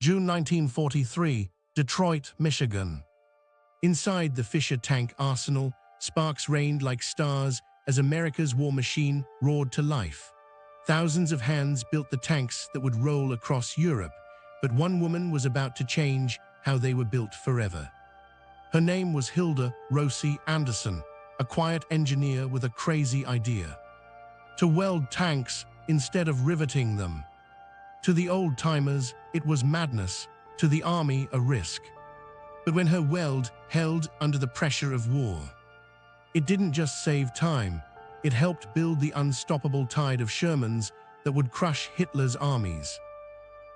June 1943, Detroit, Michigan. Inside the Fisher tank arsenal, sparks rained like stars as America's war machine roared to life. Thousands of hands built the tanks that would roll across Europe, but one woman was about to change how they were built forever. Her name was Hilda Rosie Anderson, a quiet engineer with a crazy idea. To weld tanks instead of riveting them. To the old-timers, it was madness, to the army a risk. But when her weld held under the pressure of war, it didn't just save time, it helped build the unstoppable tide of Shermans that would crush Hitler's armies.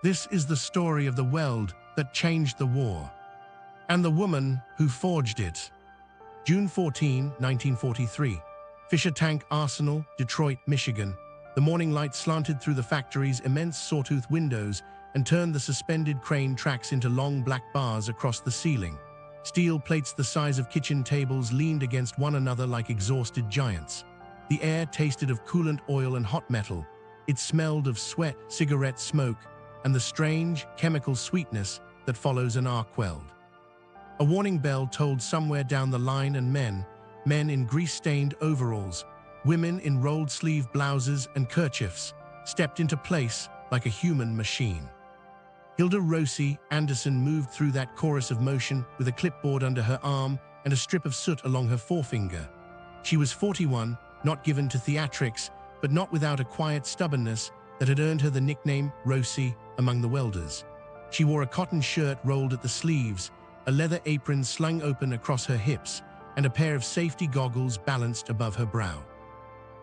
This is the story of the weld that changed the war, and the woman who forged it. June 14, 1943, Fisher Tank Arsenal, Detroit, Michigan. The morning light slanted through the factory's immense sawtooth windows and turned the suspended crane tracks into long black bars across the ceiling. Steel plates the size of kitchen tables leaned against one another like exhausted giants. The air tasted of coolant oil and hot metal. It smelled of sweat, cigarette smoke, and the strange chemical sweetness that follows an arc weld. A warning bell tolled somewhere down the line, and men in grease-stained overalls, women in rolled-sleeve blouses and kerchiefs, stepped into place like a human machine. Hilda Rosie Anderson moved through that chorus of motion with a clipboard under her arm and a strip of soot along her forefinger. She was 41, not given to theatrics, but not without a quiet stubbornness that had earned her the nickname Rosie among the welders. She wore a cotton shirt rolled at the sleeves, a leather apron slung open across her hips, and a pair of safety goggles balanced above her brow.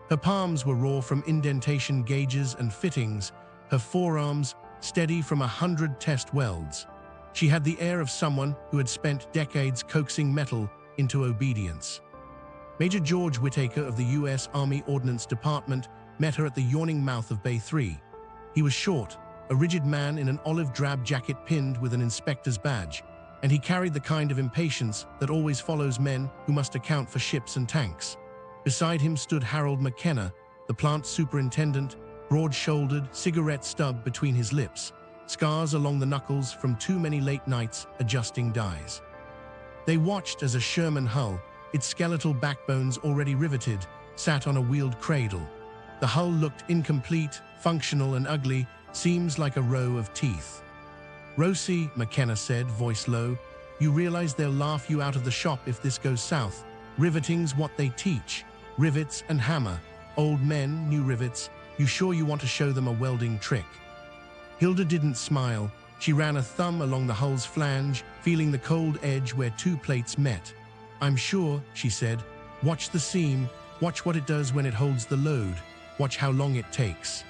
Her palms were raw from indentation gauges and fittings, her forearms steady from 100 test welds. She had the air of someone who had spent decades coaxing metal into obedience. Major George Whittaker of the U.S. Army Ordnance Department met her at the yawning mouth of Bay 3. He was short, a rigid man in an olive-drab jacket pinned with an inspector's badge, and he carried the kind of impatience that always follows men who must account for ships and tanks. Beside him stood Harold McKenna, the plant superintendent, broad-shouldered, cigarette stub between his lips, scars along the knuckles from too many late nights adjusting dies. They watched as a Sherman hull, its skeletal backbones already riveted, sat on a wheeled cradle. The hull looked incomplete, functional and ugly, seems like a row of teeth. "Rosie," McKenna said, voice low, "you realize they'll laugh you out of the shop if this goes south. Riveting's what they teach. Rivets and hammer. Old men, new rivets. You sure you want to show them a welding trick?" Hilda didn't smile. She ran a thumb along the hull's flange, feeling the cold edge where two plates met. "I'm sure," she said. "Watch the seam. Watch what it does when it holds the load. Watch how long it takes."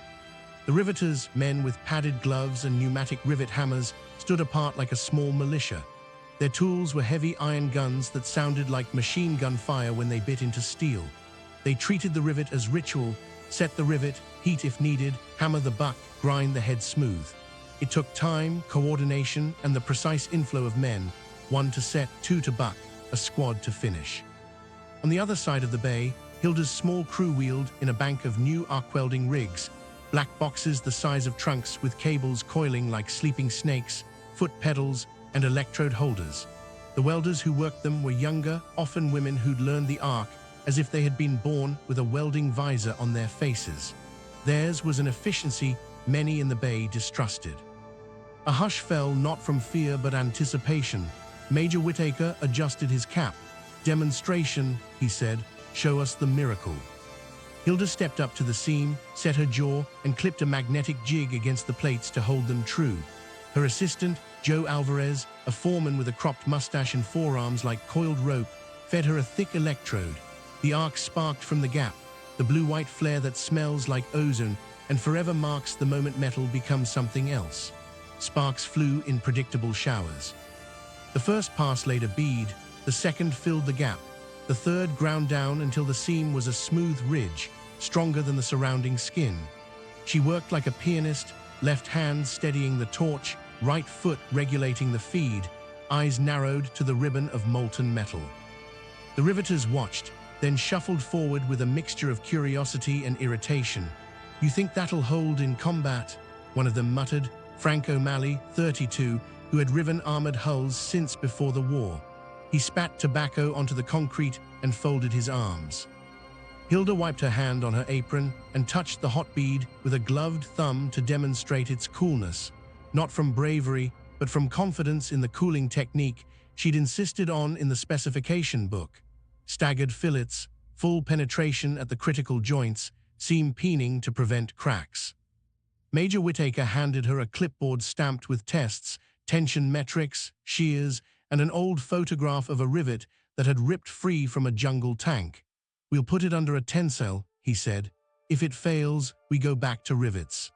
The riveters, men with padded gloves and pneumatic rivet hammers, stood apart like a small militia. Their tools were heavy iron guns that sounded like machine gun fire when they bit into steel. They treated the rivet as ritual: set the rivet, heat if needed, hammer the buck, grind the head smooth. It took time, coordination, and the precise inflow of men, one to set, two to buck, a squad to finish. On the other side of the bay, Hilda's small crew wheeled in a bank of new arc welding rigs, black boxes the size of trunks with cables coiling like sleeping snakes, foot pedals, and electrode holders. The welders who worked them were younger, often women who'd learned the arc as if they had been born with a welding visor on their faces. Theirs was an efficiency many in the bay distrusted. A hush fell, not from fear but anticipation. Major Whittaker adjusted his cap. "Demonstration," he said. "Show us the miracle." Hilda stepped up to the seam, set her jaw, and clipped a magnetic jig against the plates to hold them true. Her assistant, Joe Alvarez, a foreman with a cropped mustache and forearms like coiled rope, fed her a thick electrode. The arc sparked from the gap, the blue-white flare that smells like ozone and forever marks the moment metal becomes something else. Sparks flew in predictable showers. The first pass laid a bead, the second filled the gap, the third ground down until the seam was a smooth ridge, stronger than the surrounding skin. She worked like a pianist, left hand steadying the torch, right foot regulating the feed, eyes narrowed to the ribbon of molten metal. The riveters watched, then shuffled forward with a mixture of curiosity and irritation. "You think that'll hold in combat?" one of them muttered, Frank O'Malley, 32, who had riven armored hulls since before the war. He spat tobacco onto the concrete and folded his arms. Hilda wiped her hand on her apron and touched the hot bead with a gloved thumb to demonstrate its coolness, not from bravery, but from confidence in the cooling technique she'd insisted on in the specification book. Staggered fillets, full penetration at the critical joints, seam peening to prevent cracks. Major Whittaker handed her a clipboard stamped with tests, tension metrics, shears, and an old photograph of a rivet that had ripped free from a jungle tank. "We'll put it under a tensile," he said. "If it fails, we go back to rivets."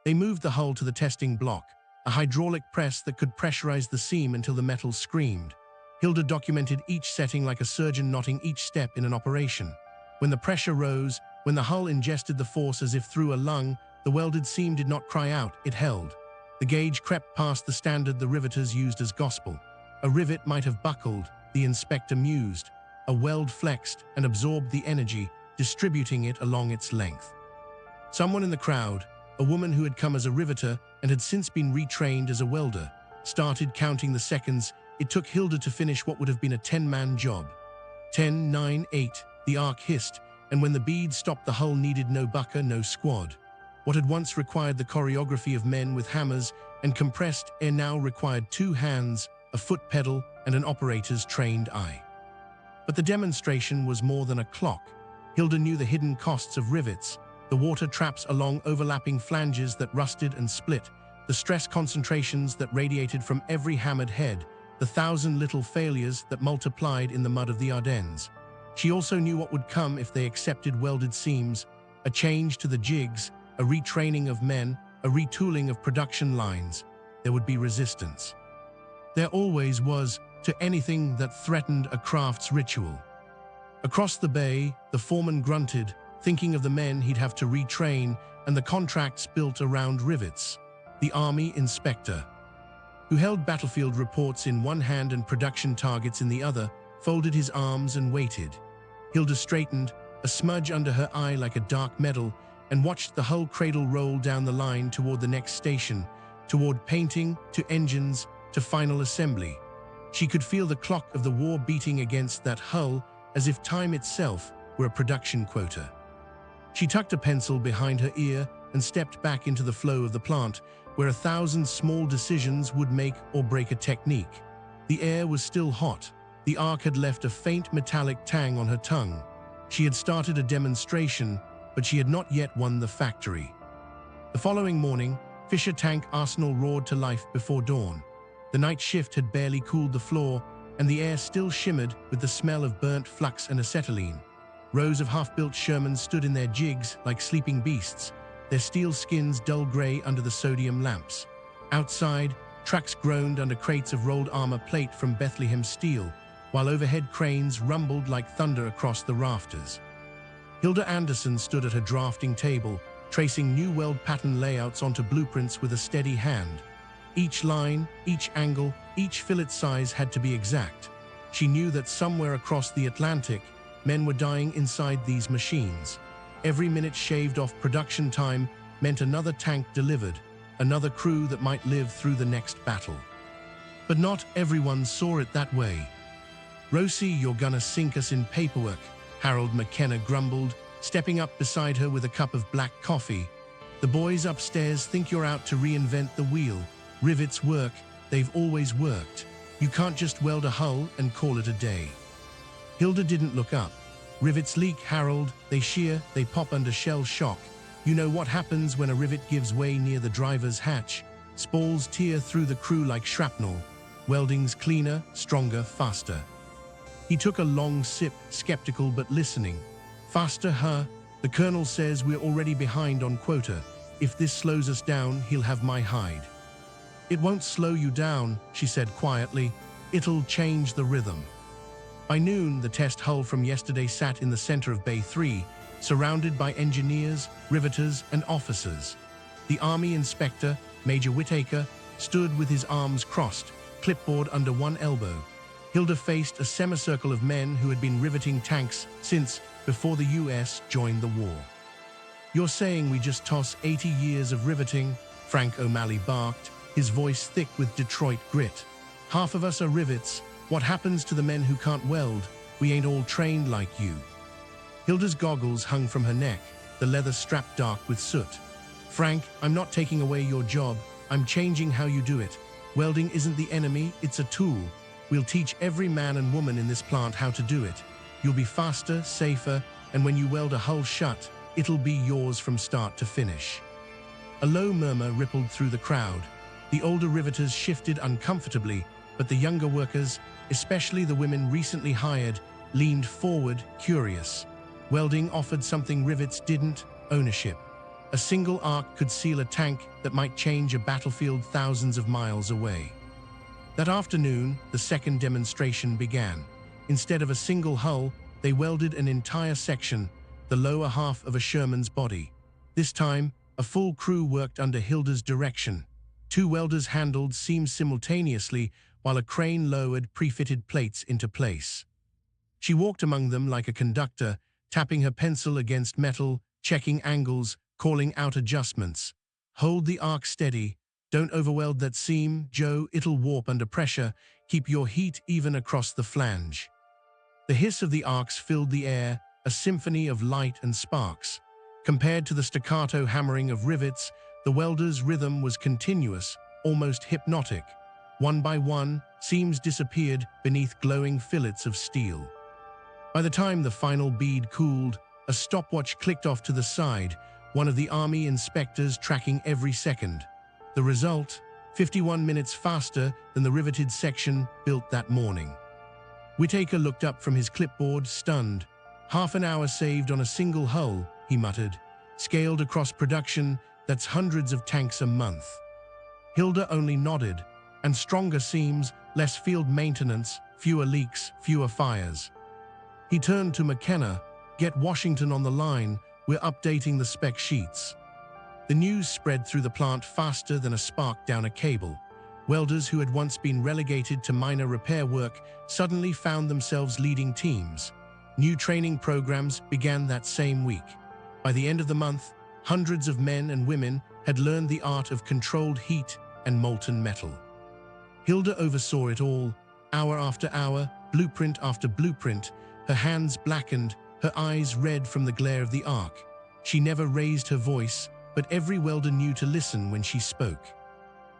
They moved the hull to the testing block, a hydraulic press that could pressurize the seam until the metal screamed. Hilda documented each setting like a surgeon knotting each step in an operation. When the pressure rose, when the hull ingested the force as if through a lung, the welded seam did not cry out, it held. The gauge crept past the standard the riveters used as gospel. A rivet might have buckled, the inspector mused. A weld flexed and absorbed the energy, distributing it along its length. Someone in the crowd, a woman who had come as a riveter and had since been retrained as a welder, started counting the seconds it took Hilda to finish what would have been a 10-man job. 10, 9, 8, the arc hissed, and when the bead stopped, the hull needed no bucker, no squad. What had once required the choreography of men with hammers and compressed air now required 2 hands, a foot pedal, and an operator's trained eye. But the demonstration was more than a clock. Hilda knew the hidden costs of rivets, the water traps along overlapping flanges that rusted and split, the stress concentrations that radiated from every hammered head, the 1,000 little failures that multiplied in the mud of the Ardennes. She also knew what would come if they accepted welded seams, a change to the jigs, a retraining of men, a retooling of production lines. There would be resistance. There always was to anything that threatened a craft's ritual. Across the bay, the foreman grunted, thinking of the men he'd have to retrain and the contracts built around rivets. The army inspector, who held battlefield reports in one hand and production targets in the other, folded his arms and waited. Hilda straightened, a smudge under her eye like a dark medal, and watched the hull cradle roll down the line toward the next station, toward painting, to engines, to final assembly. She could feel the clock of the war beating against that hull as if time itself were a production quota. She tucked a pencil behind her ear and stepped back into the flow of the plant, where 1,000 small decisions would make or break a technique. The air was still hot. The arc had left a faint metallic tang on her tongue. She had started a demonstration, but she had not yet won the factory. The following morning, Fisher Tank Arsenal roared to life before dawn. The night shift had barely cooled the floor, and the air still shimmered with the smell of burnt flux and acetylene. Rows of half-built Shermans stood in their jigs like sleeping beasts, their steel skins dull gray under the sodium lamps. Outside, trucks groaned under crates of rolled armor plate from Bethlehem steel, while overhead cranes rumbled like thunder across the rafters. Hilda Anderson stood at her drafting table, tracing new weld pattern layouts onto blueprints with a steady hand. Each line, each angle, each fillet size had to be exact. She knew that somewhere across the Atlantic, men were dying inside these machines. Every minute shaved off production time meant another tank delivered, another crew that might live through the next battle. But not everyone saw it that way. "Rosie, you're gonna sink us in paperwork," Harold McKenna grumbled, stepping up beside her with a cup of black coffee. "The boys upstairs think you're out to reinvent the wheel. Rivets work, they've always worked. You can't just weld a hull and call it a day." Hilda didn't look up. "Rivets leak, Harold. They shear, they pop under shell shock. You know what happens when a rivet gives way near the driver's hatch. Spalls tear through the crew like shrapnel. Welding's cleaner, stronger, faster." He took a long sip, skeptical but listening. "Faster, huh? The colonel says we're already behind on quota. If this slows us down, he'll have my hide." "It won't slow you down," she said quietly. "It'll change the rhythm." By noon, the test hull from yesterday sat in the center of Bay 3, surrounded by engineers, riveters, and officers. The Army inspector, Major Whittaker, stood with his arms crossed, clipboard under one elbow. Hilda faced a semicircle of men who had been riveting tanks since before the US joined the war. "You're saying we just toss 80 years of riveting?" Frank O'Malley barked, his voice thick with Detroit grit. "Half of us are rivets. What happens to the men who can't weld? We ain't all trained like you." Hilda's goggles hung from her neck, the leather strap dark with soot. "Frank, I'm not taking away your job. I'm changing how you do it. Welding isn't the enemy, it's a tool. We'll teach every man and woman in this plant how to do it. You'll be faster, safer, and when you weld a hull shut, it'll be yours from start to finish." A low murmur rippled through the crowd. The older riveters shifted uncomfortably, but the younger workers, especially the women recently hired, leaned forward, curious. Welding offered something rivets didn't: ownership. A single arc could seal a tank that might change a battlefield thousands of miles away. That afternoon, the second demonstration began. Instead of a single hull, they welded an entire section, the lower half of a Sherman's body. This time, a full crew worked under Hilda's direction. 2 welders handled seams simultaneously while a crane lowered pre-fitted plates into place. She walked among them like a conductor, tapping her pencil against metal, checking angles, calling out adjustments. "Hold the arc steady. Don't overweld that seam, Joe, it'll warp under pressure. Keep your heat even across the flange." The hiss of the arcs filled the air, a symphony of light and sparks. Compared to the staccato hammering of rivets, the welder's rhythm was continuous, almost hypnotic. One by one, seams disappeared beneath glowing fillets of steel. By the time the final bead cooled, a stopwatch clicked off to the side, one of the Army inspectors tracking every second. The result, 51 minutes faster than the riveted section built that morning. Whitaker looked up from his clipboard, stunned. "Half an hour saved on a single hull," he muttered. "Scaled across production, that's hundreds of tanks a month." Hilda only nodded. "And stronger seams, less field maintenance, fewer leaks, fewer fires." He turned to McKenna. "Get Washington on the line, we're updating the spec sheets." The news spread through the plant faster than a spark down a cable. Welders who had once been relegated to minor repair work suddenly found themselves leading teams. New training programs began that same week. By the end of the month, hundreds of men and women had learned the art of controlled heat and molten metal. Hilda oversaw it all, hour after hour, blueprint after blueprint, her hands blackened, her eyes red from the glare of the arc. She never raised her voice, but every welder knew to listen when she spoke.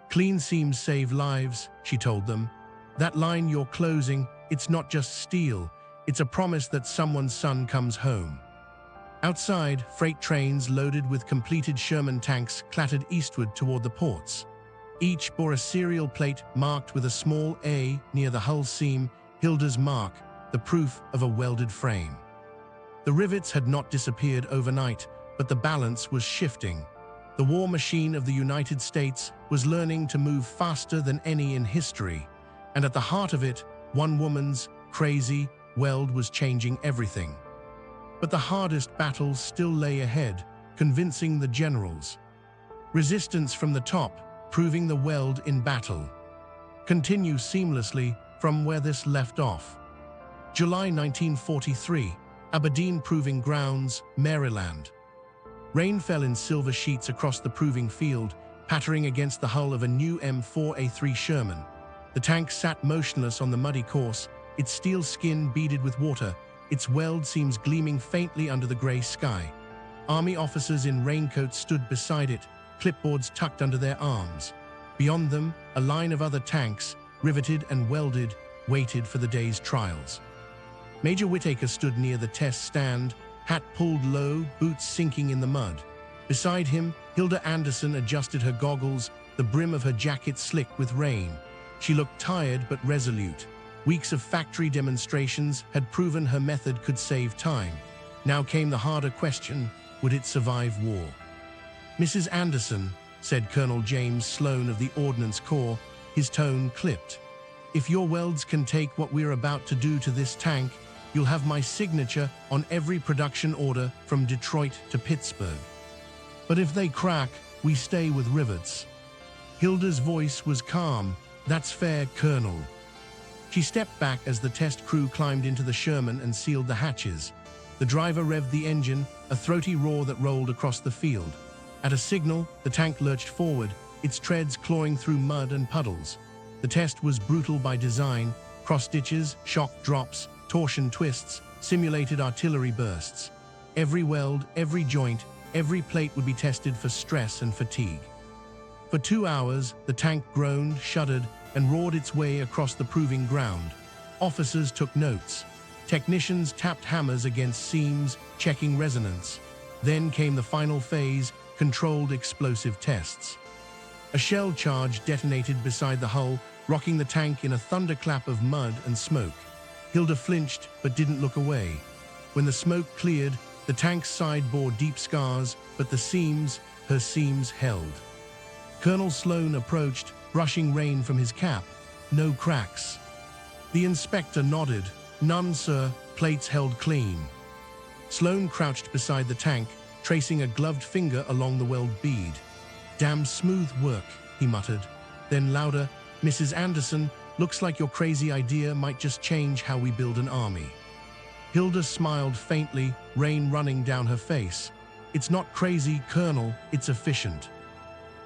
"Clean seams save lives," she told them. "That line you're closing, it's not just steel, it's a promise that someone's son comes home." Outside, freight trains loaded with completed Sherman tanks clattered eastward toward the ports. Each bore a serial plate marked with a small A near the hull seam, Hilda's mark, the proof of a welded frame. The rivets had not disappeared overnight, but the balance was shifting. The war machine of the United States was learning to move faster than any in history, and at the heart of it, one woman's crazy weld was changing everything. But the hardest battles still lay ahead, convincing the generals. Resistance from the top, proving the weld in battle. Continue seamlessly from where this left off. July 1943, Aberdeen Proving Grounds, Maryland. Rain fell in silver sheets across the proving field, pattering against the hull of a new M4A3 Sherman. The tank sat motionless on the muddy course, its steel skin beaded with water, its weld seams gleaming faintly under the gray sky. Army officers in raincoats stood beside it, clipboards tucked under their arms. Beyond them, a line of other tanks, riveted and welded, waited for the day's trials. Major Whitaker stood near the test stand, hat pulled low, boots sinking in the mud. Beside him, Hilda Anderson adjusted her goggles, the brim of her jacket slick with rain. She looked tired but resolute. Weeks of factory demonstrations had proven her method could save time. Now came the harder question: would it survive war? "Mrs. Anderson," said Colonel James Sloan of the Ordnance Corps, his tone clipped. "If your welds can take what we're about to do to this tank, you'll have my signature on every production order from Detroit to Pittsburgh. But if they crack, we stay with rivets." Hilda's voice was calm. "That's fair, Colonel." She stepped back as the test crew climbed into the Sherman and sealed the hatches. The driver revved the engine, a throaty roar that rolled across the field. At a signal, the tank lurched forward, its treads clawing through mud and puddles. The test was brutal by design: cross-stitches, shock drops, torsion twists, simulated artillery bursts. Every weld, every joint, every plate would be tested for stress and fatigue. For 2 hours, the tank groaned, shuddered, and roared its way across the proving ground. Officers took notes. Technicians tapped hammers against seams, checking resonance. Then came the final phase: controlled explosive tests. A shell charge detonated beside the hull, rocking the tank in a thunderclap of mud and smoke. Hilda flinched but didn't look away. When the smoke cleared, the tank's side bore deep scars, but her seams held. Colonel Sloan approached, brushing rain from his cap. No cracks. The inspector nodded. "None, sir. Plates held clean." Sloan crouched beside the tank, tracing a gloved finger along the weld bead. "Damn smooth work," he muttered. Then louder, "Mrs. Anderson, looks like your crazy idea might just change how we build an army." Hilda smiled faintly, rain running down her face. "It's not crazy, Colonel, it's efficient."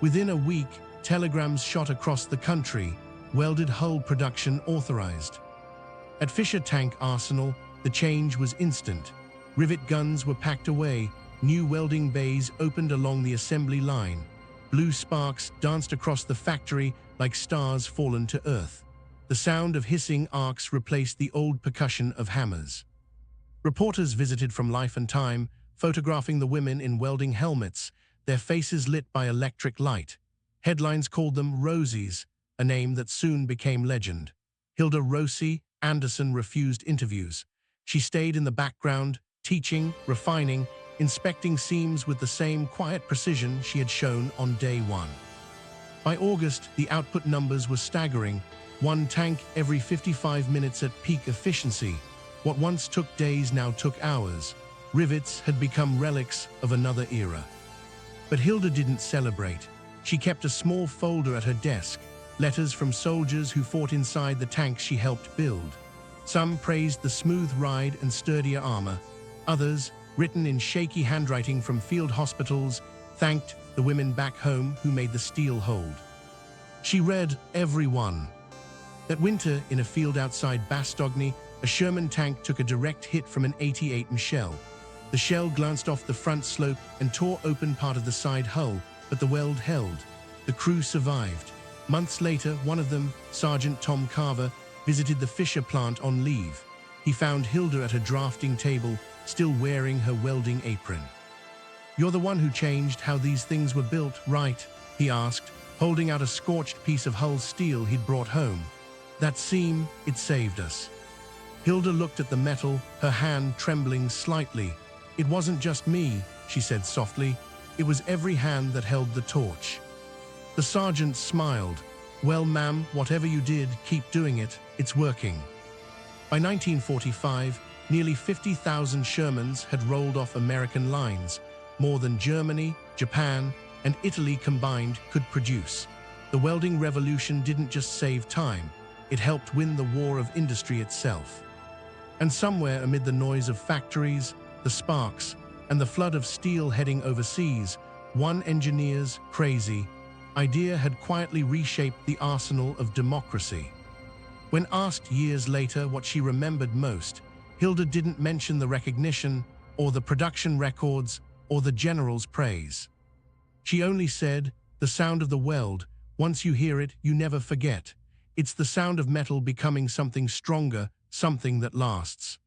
Within a week, telegrams shot across the country: welded hull production authorized. At Fisher Tank Arsenal, the change was instant. Rivet guns were packed away, new welding bays opened along the assembly line. Blue sparks danced across the factory like stars fallen to earth. The sound of hissing arcs replaced the old percussion of hammers. Reporters visited from life and time, photographing the women in welding helmets, their faces lit by electric light. Headlines called them Rosies, a name that soon became legend. Hilda "Rosie" Anderson refused interviews. She stayed in the background, teaching, refining, inspecting seams with the same quiet precision she had shown on day one. By August, the output numbers were staggering: 1 tank every 55 minutes at peak efficiency. What once took days now took hours. Rivets had become relics of another era. But Hilda didn't celebrate. She kept a small folder at her desk, letters from soldiers who fought inside the tanks she helped build. Some praised the smooth ride and sturdier armor. Others, written in shaky handwriting from field hospitals, thanked the women back home who made the steel hold. She read every one. That winter, in a field outside Bastogne, a Sherman tank took a direct hit from an 88 shell. The shell glanced off the front slope and tore open part of the side hull, but the weld held. The crew survived. Months later, one of them, Sergeant Tom Carver, visited the Fisher plant on leave. He found Hilda at her drafting table, still wearing her welding apron. "You're the one who changed how these things were built, right?" he asked, holding out a scorched piece of hull steel he'd brought home. "That seam, it saved us." Hilda looked at the metal, her hand trembling slightly. "It wasn't just me," she said softly. "It was every hand that held the torch." The sergeant smiled. "Well, ma'am, whatever you did, keep doing it. It's working." By 1945, nearly 50,000 Shermans had rolled off American lines, more than Germany, Japan, and Italy combined could produce. The welding revolution didn't just save time, it helped win the war of industry itself. And somewhere amid the noise of factories, the sparks, and the flood of steel heading overseas, one engineer's crazy idea had quietly reshaped the arsenal of democracy. When asked years later what she remembered most, Hilda didn't mention the recognition, or the production records, or the general's praise. She only said, "The sound of the weld, once you hear it, you never forget. It's the sound of metal becoming something stronger, something that lasts."